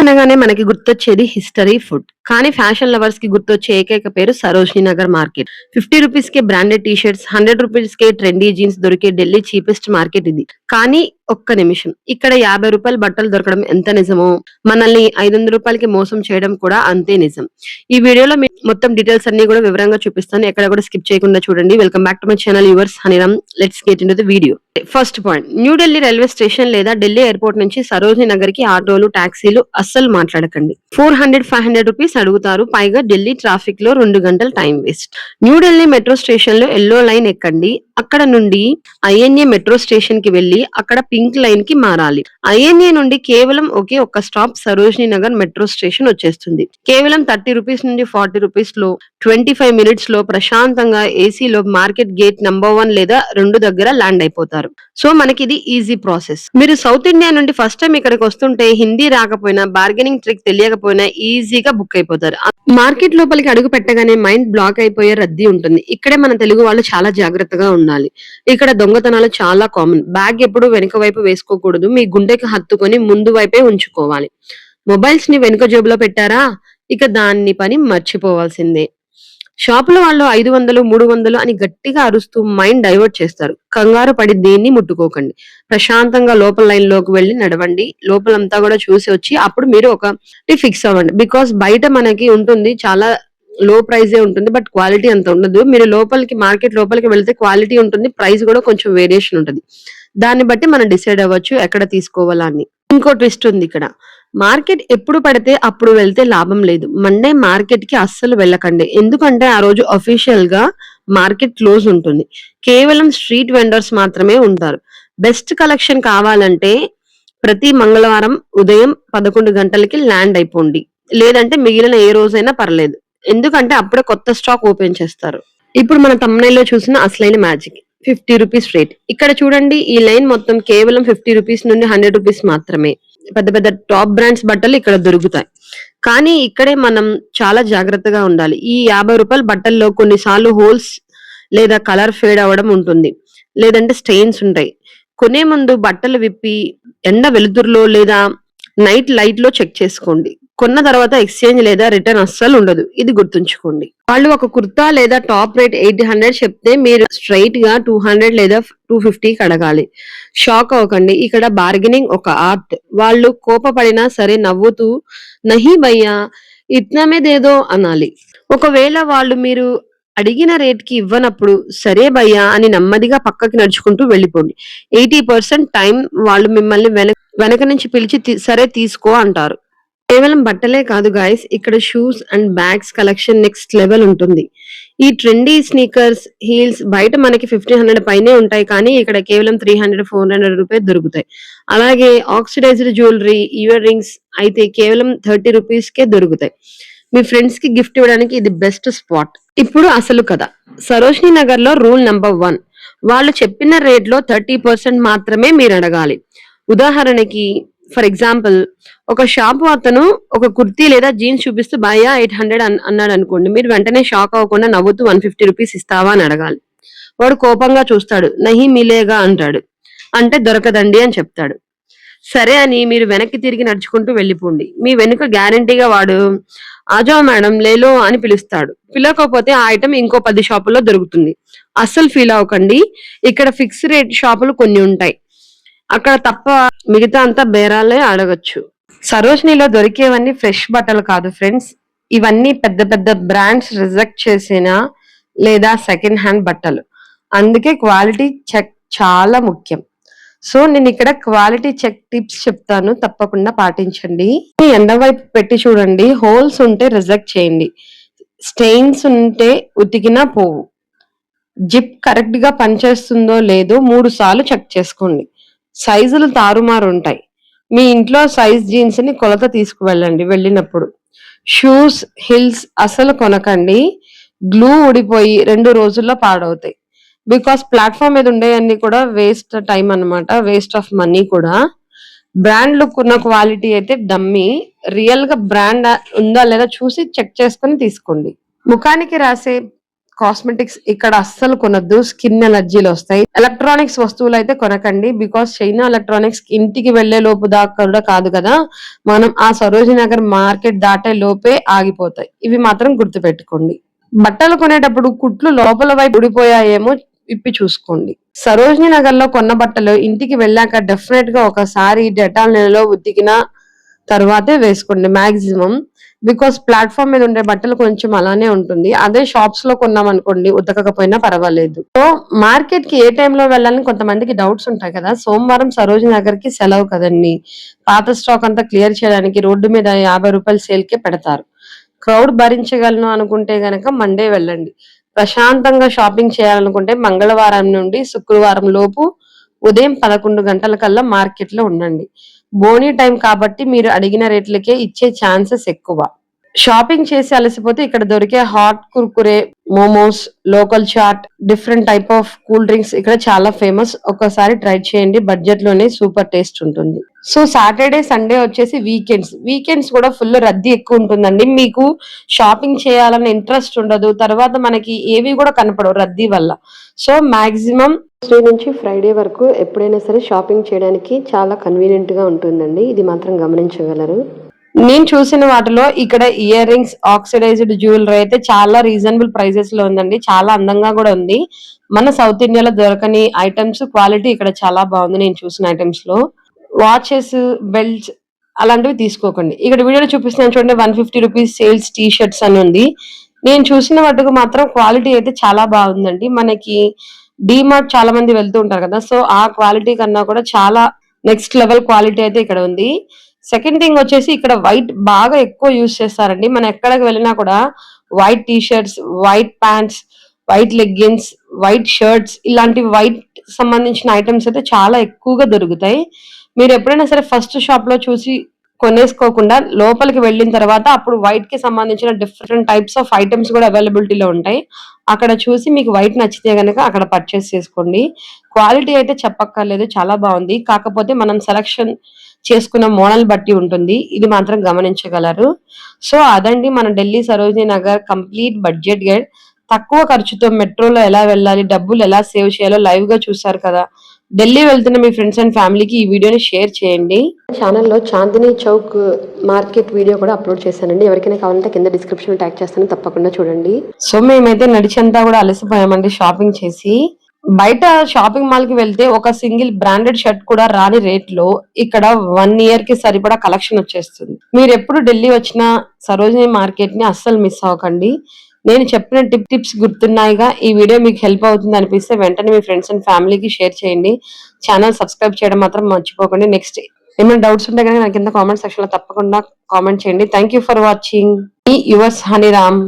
అనగానే మనకి గుర్తొచ్చేది హిస్టరీ ఫుడ్. కానీ ఫ్యాషన్ లవర్స్ కి గుర్తొచ్చే ఏకైక పేరు సరోజినీ నగర్ మార్కెట్. 50 రూపీస్ కే బ్రాండెడ్ టీ షర్ట్స్, 100 రూపీస్ కే ట్రెండీ జీన్స్ దొరికే ఢిల్లీ చీపెస్ట్ మార్కెట్ ఇది. కానీ ఒక్క నిమిషం, ఇక్కడ 50 రూపాయల బట్టలు దొరకడం ఎంత నిజమో, మనల్ని 500 రూపాయలకి మోసం చేయడం కూడా అంతే నిజం. ఈ వీడియోలో మీకు మొత్తం డీటెయిల్స్ అన్ని కూడా వివరంగా చూపిస్తాను. ఎక్కడ కూడా స్కిప్ చేయకుండా చూడండి. Welcome back to my channel yours Haniram. Let's get into the video. First point, New Delhi railway station లేదా ఢిల్లీ ఎయిర్పోర్ట్ నుంచి సరోజినీ నగర్ కి ఆటోలు, టాక్సీలు అస్సలు మాట్లాడకండి. 400-500 రూపీస్ అడుగుతారు. పైగా ఢిల్లీ ట్రాఫిక్ లో 2 గంటల time waste. New Delhi metro station లో ఎల్లో లైన్ ఎక్కండి. అక్కడ నుండి ఐఎన్ఏ మెట్రో స్టేషన్ కి వెళ్లి అక్కడ పింక్ లైన్ కి మారాలి. ఐఎన్ఏ నుండి కేవలం ఒకే ఒక్క stop Sarojini Nagar metro station వచ్చేస్తుంది. కేవలం 30 రూపీస్ నుండి 40 రూపీస్ లో 25 మినిట్స్ లో ప్రశాంతంగా ఏసీలో మార్కెట్ గేట్ నంబర్ 1 లేదా 2 దగ్గర ల్యాండ్ అయిపోతారు. సో మనకి ఇది ఈజీ ప్రాసెస్. మీరు సౌత్ ఇండియా నుండి ఫస్ట్ టైం ఇక్కడికి వస్తుంటే హిందీ రాకపోయినా, బార్గెనింగ్ ట్రిక్ తెలియకపోయినా ఈజీగా బుక్ అయిపోతారు. మార్కెట్ లోపలికి అడుగు పెట్టగానే మైండ్ బ్లాక్ అయిపోయే రద్దీ ఉంటుంది. ఇక్కడే మన తెలుగు వాళ్ళు చాలా జాగ్రత్తగా ఉండాలి. ఇక్కడ దొంగతనాలు చాలా కామన్. బ్యాగ్ ఎప్పుడు వెనుక వైపు వేసుకోకూడదు. మీ గుండెకి హత్తుకొని ముందు వైపే ఉంచుకోవాలి. మొబైల్స్ ని వెనుక జేబులో పెట్టారా, ఇక దాన్ని పని మర్చిపోవాల్సిందే. షాపులో వాళ్ళు 500, 300 అని గట్టిగా అరుస్తూ మైండ్ డైవర్ట్ చేస్తారు. కంగారు పడి దేన్ని ముట్టుకోకండి. ప్రశాంతంగా లోపల లైన్ లోకి వెళ్లి నడవండి. లోపలంతా కూడా చూసి వచ్చి అప్పుడు మీరు ఒకటి ఫిక్స్ అవ్వండి. బికాస్ బయట మనకి ఉంటుంది చాలా లో ప్రైజే ఉంటుంది, బట్ క్వాలిటీ అంత ఉండదు. మీరు లోపలికి మార్కెట్ లోపలికి వెళ్తే క్వాలిటీ ఉంటుంది, ప్రైస్ కూడా కొంచెం వేరియేషన్ ఉంటుంది. దాన్ని బట్టి మనం డిసైడ్ అవ్వచ్చు ఎక్కడ తీసుకోవాలా అని. ఇంకో ట్విస్ట్ ఉంది ఇక్కడ. మార్కెట్ ఎప్పుడు పడితే అప్పుడు వెళ్తే లాభం లేదు. మండే మార్కెట్ కి అస్సలు వెళ్ళకండి. ఎందుకంటే ఆ రోజు అఫీషియల్ గా మార్కెట్ క్లోజ్ ఉంటుంది. కేవలం స్ట్రీట్ వెండర్స్ మాత్రమే ఉంటారు. బెస్ట్ కలెక్షన్ కావాలంటే ప్రతి మంగళవారం ఉదయం 11 గంటలకి ల్యాండ్ అయిపోండి. లేదంటే మిగిలిన ఏ రోజైనా పర్లేదు. ఎందుకంటే అప్పుడే కొత్త స్టాక్ ఓపెన్ చేస్తారు. ఇప్పుడు మన తమ్ముళ్ళలో చూసిన అసలైన మ్యాజిక్ 50 రూపీస్ రేట్. ఇక్కడ చూడండి, ఈ లైన్ మొత్తం కేవలం 50 రూపీస్ నుండి 100 రూపీస్ మాత్రమే. పెద్ద పెద్ద టాప్ బ్రాండ్స్ బట్టలు ఇక్కడ దొరుకుతాయి. కానీ ఇక్కడే మనం చాలా జాగ్రత్తగా ఉండాలి. ఈ 50 రూపాయల బట్టల్లో కొన్నిసార్లు హోల్స్ లేదా కలర్ ఫేడ్ అవ్వడం ఉంటుంది, లేదంటే స్టెయిన్స్ ఉంటాయి. కొనే ముందు బట్టలు విప్పి ఎండ వెలుతురులో లేదా నైట్ లైట్ లో చెక్ చేసుకోండి. కొన్న తర్వాత ఎక్స్చేంజ్ లేదా రిటర్న్ అస్సలు ఉండదు. ఇది గుర్తుంచుకోండి. వాళ్ళు ఒక కుర్తా లేదా టాప్ రేట్ 800 చెప్తే మీరు స్ట్రైట్ గా 200 లేదా 250 అడగాలి. షాక్ అవ్వకండి. ఇక్కడ బార్గెనింగ్ ఒక ఆర్ట్. వాళ్ళు కోపపడినా సరే నవ్వుతూ నహీ భయ్యా ఇట్నా దేదో అనాలి. ఒకవేళ వాళ్ళు మీరు అడిగిన రేట్ కి ఇవ్వనప్పుడు సరే భయ్యా అని నెమ్మదిగా పక్కకి నడుచుకుంటూ వెళ్ళిపోండి. 80% టైం వాళ్ళు మిమ్మల్ని వెనక నుంచి పిలిచి సరే తీసుకో అంటారు. కేవలం బట్టలే కాదు గైస్, ఇక్కడ shoes and bags collection next level ఉంటుంది. ఈ ట్రెండీ స్నీకర్స్, హీల్స్ బయట మనకి 1500 పైనే ఉంటాయి, కానీ ఇక్కడ కేవలం 300-400 రూపాయలు దొరుకుతాయి. అలాగే ఆక్సిడైజ్డ్ జ్యువెలరీ, ఇయర్ రింగ్స్ అయితే కేవలం 30 రూపీస్ కే దొరుకుతాయి. మీ ఫ్రెండ్స్ కి గిఫ్ట్ ఇవ్వడానికి ఇది బెస్ట్ స్పాట్. ఇప్పుడు అసలు కదా, సరోజినీ నగర్ లో రూల్ నంబర్ 1, వాళ్ళు చెప్పిన రేట్ లో 30% మాత్రమే మీరు అడగాలి. ఉదాహరణకి ఫర్ ఎగ్జాంపుల్, ఒక షాపు అతను ఒక కుర్తీ లేదా జీన్స్ చూపిస్తూ భయ్యా 800 అన్నాడు అనుకోండి. మీరు వెంటనే షాక్ అవ్వకుండా నవ్వుతూ 150 రూపీస్ ఇస్తావా అని అడగాలి. వాడు కోపంగా చూస్తాడు, నహి మిలేగా అంటాడు. అంటే దొరకదండి అని చెప్తాడు. సరే అని మీరు వెనక్కి తిరిగి నడుచుకుంటూ వెళ్ళిపోండి. మీ వెనుక గ్యారంటీగా వాడు ఆజావ్ మేడం లేలో అని పిలుస్తాడు. పిలవకపోతే ఆ ఐటమ్ ఇంకో 10 షాపుల్లో దొరుకుతుంది. అస్సలు ఫీల్ అవ్వకండి. ఇక్కడ ఫిక్స్ రేట్ షాపులు కొన్ని ఉంటాయి. అక్కడ తప్ప మిగతా అంతా బేరాలే అడగచ్చు. సరోజినీలో దొరికేవన్నీ ఫ్రెష్ బట్టలు కాదు ఫ్రెండ్స్. ఇవన్నీ పెద్ద పెద్ద బ్రాండ్స్ రిజెక్ట్ చేసిన లేదా సెకండ్ హ్యాండ్ బట్టలు. అందుకే క్వాలిటీ చెక్ చాలా ముఖ్యం. సో నేను ఇక్కడ క్వాలిటీ చెక్ టిప్స్ చెప్తాను, తప్పకుండా పాటించండి. ఎండ వైపు పెట్టి చూడండి. హోల్స్ ఉంటే రిజెక్ట్ చేయండి. స్టెయిన్స్ ఉంటే ఉతికినా పోవు. జిప్ కరెక్ట్ గా పనిచేస్తుందో లేదో 3 సార్లు చెక్ చేసుకోండి. సైజులు తారుమారు ఉంటాయి. మీ ఇంట్లో సైజ్ జీన్స్ ని కొలత తీసుకువెళ్ళండి వెళ్ళినప్పుడు. షూస్, హిల్స్ అసలు కొనకండి. గ్లూ ఊడిపోయి 2 రోజుల్లో పాడవుతాయి. బికాస్ ప్లాట్ఫామ్ మీద ఉండేవన్నీ కూడా వేస్ట్ టైం అన్నమాట, వేస్ట్ ఆఫ్ మనీ కూడా. బ్రాండ్ లుక్ ఉన్న క్వాలిటీ అయితే డమ్మీ. రియల్ గా బ్రాండ్ ఉందా లేదా చూసి చెక్ చేసుకుని తీసుకోండి. ముఖానికి రాసే కాస్మెటిక్స్ ఇక్కడ అస్సలు కొనొద్దు, స్కిన్ ఎలర్జీలు వస్తాయి. ఎలక్ట్రానిక్స్ వస్తువులు అయితే కొనకండి, బికాస్ చైనా ఎలక్ట్రానిక్స్ ఇంటికి వెళ్లే లోపు దాకా కూడా కాదు కదా, మనం ఆ సరోజినీ నగర్ మార్కెట్ దాటే లోపే ఆగిపోతాయి. ఇవి మాత్రం గుర్తుపెట్టుకోండి. బట్టలు కొనేటప్పుడు కుట్లు లోపల వైపు ఊడిపోయాయేమో ఇప్పి చూసుకోండి. సరోజినీ నగర్ లో కొన్న బట్టలు ఇంటికి వెళ్ళాక డెఫినెట్ గా ఒకసారి డెటాల్ నీళ్ళలో ఉతికిన తర్వాతే వేసుకోండి మాక్సిమం. బికాస్ ప్లాట్ఫామ్ మీద ఉండే బట్టలు కొంచెం అలానే ఉంటుంది. అదే షాప్స్ లో కొన్నాం అనుకోండి, ఉతకకపోయినా పర్వాలేదు. సో మార్కెట్ కి ఏ టైంలో వెళ్ళాలని కొంతమందికి డౌట్స్ ఉంటాయి కదా. సోమవారం సరోజినీ నగర్ కి సెలవు కదండి, పాత స్టాక్ అంతా క్లియర్ చేయడానికి రోడ్డు మీద 50 రూపాయల సేల్ కే పెడతారు. క్రౌడ్ భరించగలను అనుకుంటే గనక మండే వెళ్ళండి. ప్రశాంతంగా షాపింగ్ చేయాలనుకుంటే మంగళవారం నుండి శుక్రవారం లోపు ఉదయం 11 గంటల కల్లా మార్కెట్ లో ఉండండి. బోనీ టైం కాబట్టి మీరు అడిగిన రేట్లకే ఇచ్చే ఛాన్సెస్ ఎక్కువ. షాపింగ్ చేసి అలసిపోతే ఇక్కడ దొరికే hot Kurkure, momos, local chaat, different type of cool drinks ఇక్కడ చాలా ఫేమస్. ఒకసారి ట్రై చేయండి, బడ్జెట్ లోనే సూపర్ టేస్ట్ ఉంటుంది. సో సాటర్డే సండే వచ్చేసి వీకెండ్స్ కూడా ఫుల్ రద్దీ ఎక్కువ ఉంటుందండి. మీకు షాపింగ్ చేయాలన్న ఇంట్రెస్ట్ ఉండదు, తర్వాత మనకి ఏవి కూడా కనపడవు రద్దీ వల్ల. సో మాక్సిమం ట్యూస్డే నుంచి ఫ్రైడే వరకు ఎప్పుడైనా సరే షాపింగ్ చేయడానికి చాలా కన్వీనియంట్ గా ఉంటుందండి, ఇది మాత్రం గమనించగలరు. నేను చూసిన వాటిలో ఇక్కడ ఇయర్ రింగ్స్, ఆక్సిడైజ్డ్ జ్యువెలరీ అయితే చాలా రీజనబుల్ ప్రైజెస్ లో ఉందండి, చాలా అందంగా కూడా ఉంది. మన సౌత్ ఇండియాలో దొరకని ఐటమ్స్ క్వాలిటీ ఇక్కడ చాలా బాగుంది నేను చూసిన ఐటమ్స్ లో. వాచెస్, బెల్ట్స్ అలాంటివి తీసుకోకండి. ఇక్కడ వీడియోలో చూపిస్తున్నాను చూడండి, 150 రూపీస్ సేల్స్ టీ షర్ట్స్ అని ఉంది. నేను చూసిన వాటికి మాత్రం క్వాలిటీ అయితే చాలా బాగుందండి. మనకి డిమార్ట్ చాలా మంది వెళ్తూ ఉంటారు కదా, సో ఆ క్వాలిటీ కన్నా కూడా చాలా నెక్స్ట్ లెవెల్ క్వాలిటీ అయితే ఇక్కడ ఉంది. సెకండ్ థింగ్ వచ్చేసి ఇక్కడ వైట్ బాగా ఎక్కువ యూజ్ చేస్తారండి. మనం ఎక్కడికి వెళ్ళినా కూడా white T shirts, white pants, white leggings, white shirts ఇలాంటి వైట్ సంబంధించిన ఐటమ్స్ అయితే చాలా ఎక్కువగా దొరుకుతాయి. మీరు ఎప్పుడైనా సరే ఫస్ట్ షాప్ లో చూసి కొనేసుకోకుండా లోపలికి వెళ్ళిన తర్వాత అప్పుడు వైట్ కి సంబంధించిన డిఫరెంట్ టైప్స్ ఆఫ్ ఐటమ్స్ కూడా అవైలబిలిటీలో ఉంటాయి. అక్కడ చూసి మీకు వైట్ నచ్చితే గనక అక్కడ పర్చేస్ చేసుకోండి. క్వాలిటీ అయితే చెప్పక్కర్లేదు, చాలా బాగుంది. కాకపోతే మనం సెలక్షన్ చేసుకున్న మోడల్ బట్టి ఉంటుంది, ఇది మాత్రం గమనించగలరు. సో అదండి మన Delhi Sarojini Nagar complete budget guide. తక్కువ ఖర్చుతో మెట్రోలో ఎలా వెళ్ళాలి, డబ్బులు ఎలా సేవ్ చేయాలో లైవ్ గా చూసారు కదా. ఢిల్లీ వెళ్తున్న మీ ఫ్రెండ్స్ అండ్ ఫ్యామిలీకి ఈ వీడియోని షేర్ చేయండి. ఛానల్లో చాందినీ చౌక్ మార్కెట్ వీడియో కూడా అప్లోడ్ చేశానండి, ఎవరికైనా కావాలంటే కింద డిస్క్రిప్షన్ లో ట్యాగ్ చేస్తాను, తప్పకుండా చూడండి. సో మేమైతే నడిచంతా కూడా అలసిపోయామండి షాపింగ్ చేసి. బయట షాపింగ్ మాల్ కి వెళ్తే ఒక సింగిల్ బ్రాండెడ్ షర్ట్ కూడా రాని రేట్ లో ఇక్కడ 1 ఇయర్ కి సరిపడా కలెక్షన్ వచ్చేస్తుంది. మీరు ఎప్పుడు ఢిల్లీ వచ్చినా సరోజినీ మార్కెట్ ని అస్సలు మిస్ అవ్వకండి. నేను చెప్పిన టిప్స్ గుర్తున్నాయిగా. ఈ వీడియో మీకు హెల్ప్ అవుతుంది అనిపిస్తే వెంటనే మీ ఫ్రెండ్స్ అండ్ ఫ్యామిలీకి షేర్ చేయండి. ఛానల్ సబ్స్క్రైబ్ చేయడం మాత్రం మర్చిపోకండి. నెక్స్ట్ ఏమైనా డౌట్స్ ఉంటే కనుక నాకు కింద కామెంట్ సెక్షన్ లో తప్పకుండా కామెంట్ చేయండి. Thank you for watching. Yours హనీరామ్.